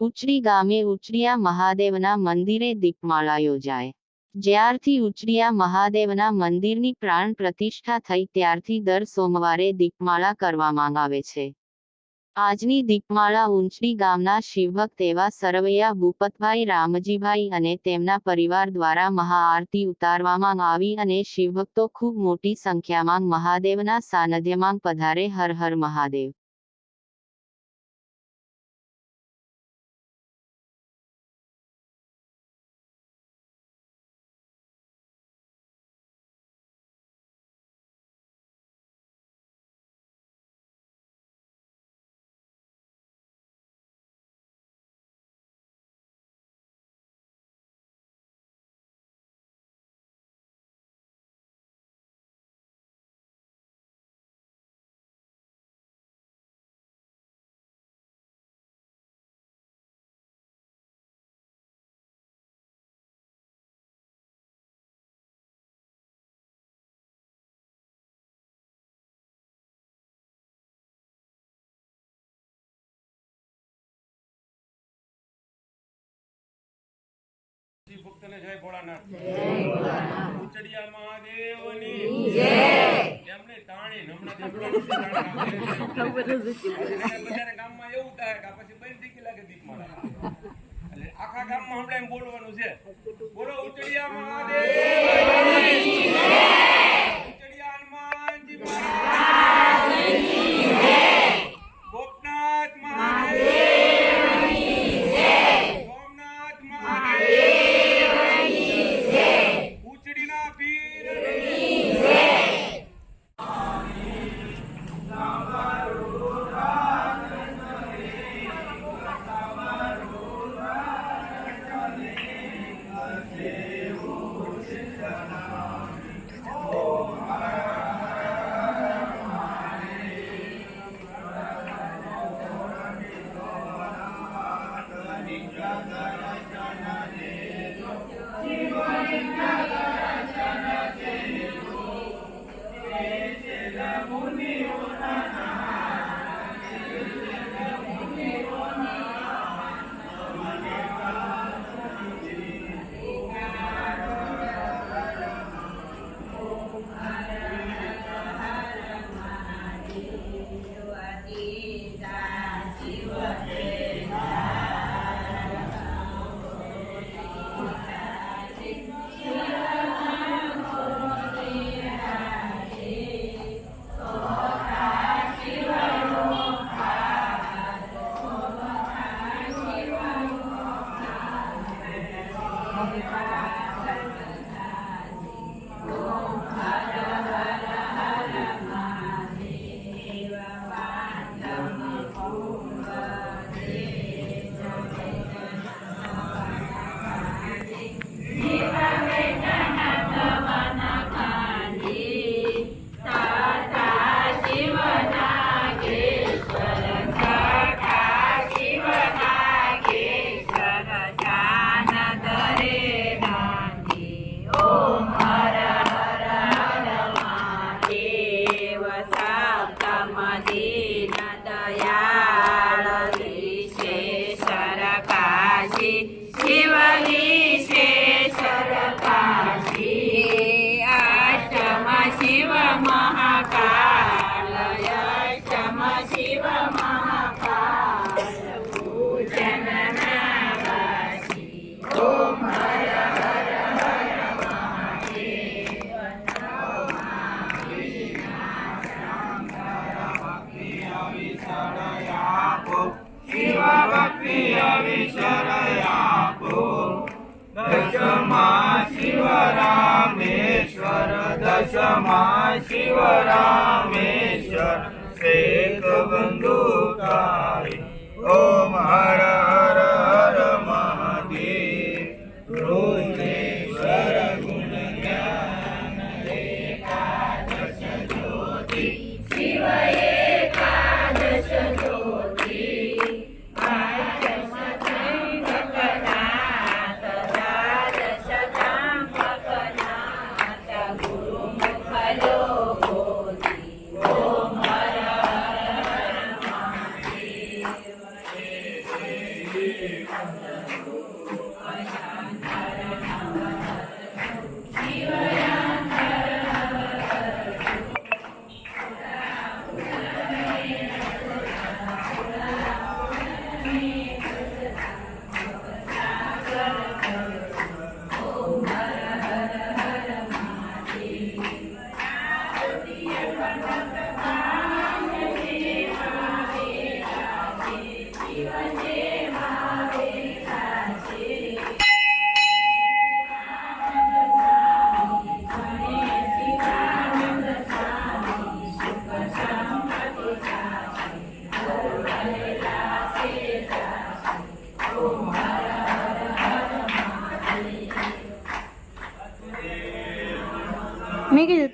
ઉચડી ગામે ઉચડિયા મહાદેવના મંદિરે દીપમાળા યોજાય। જ્યારથી ઉચડિયા મહાદેવના મંદિરની પ્રાણ પ્રતિષ્ઠા થઈ ત્યારથી દર સોમવારે દીપમાળા કરવામાં આવે છે। આજની દીપમાળા ઉંચડી ગામના શિવભક્ત એવા સરવૈયા ભૂપતભાઈ રામજીભાઈ અને તેમના પરિવાર દ્વારા મહાઆરતી ઉતારવામાં આવી અને શિવભક્તો ખૂબ મોટી સંખ્યામાં મહાદેવના સાનિધ્યમાં પધારે। હર હર મહાદેવ। ભક્તને જય ભોળાનાથ। ઉચડિયા મહાદેવની જય। એમને તાણી હમણાં બધાને ગામમાં એવું થાય કે પછી બંધ દીકી લાગે દીપમાળા એટલે આખા ગામમાં હમણાં એમ બોલવાનું છે, બોલો ઉચડિયા મહાદેવની જય, ઉચડિયા હનુમાનજી મહારાજની જય, ગોપનાથ મહાદેવની જય, સોમનાથ મહાદેવ દશમા શિવ રામેશ્વર શેખ બંદુકારી ઓમ હર હર હર મહાદેવ રુદ્રેશ્વર ગુણ જ્ઞાન એકાદશ જ્યોતિ શિવ એકાદશ જ્યોતિ મેં કીધું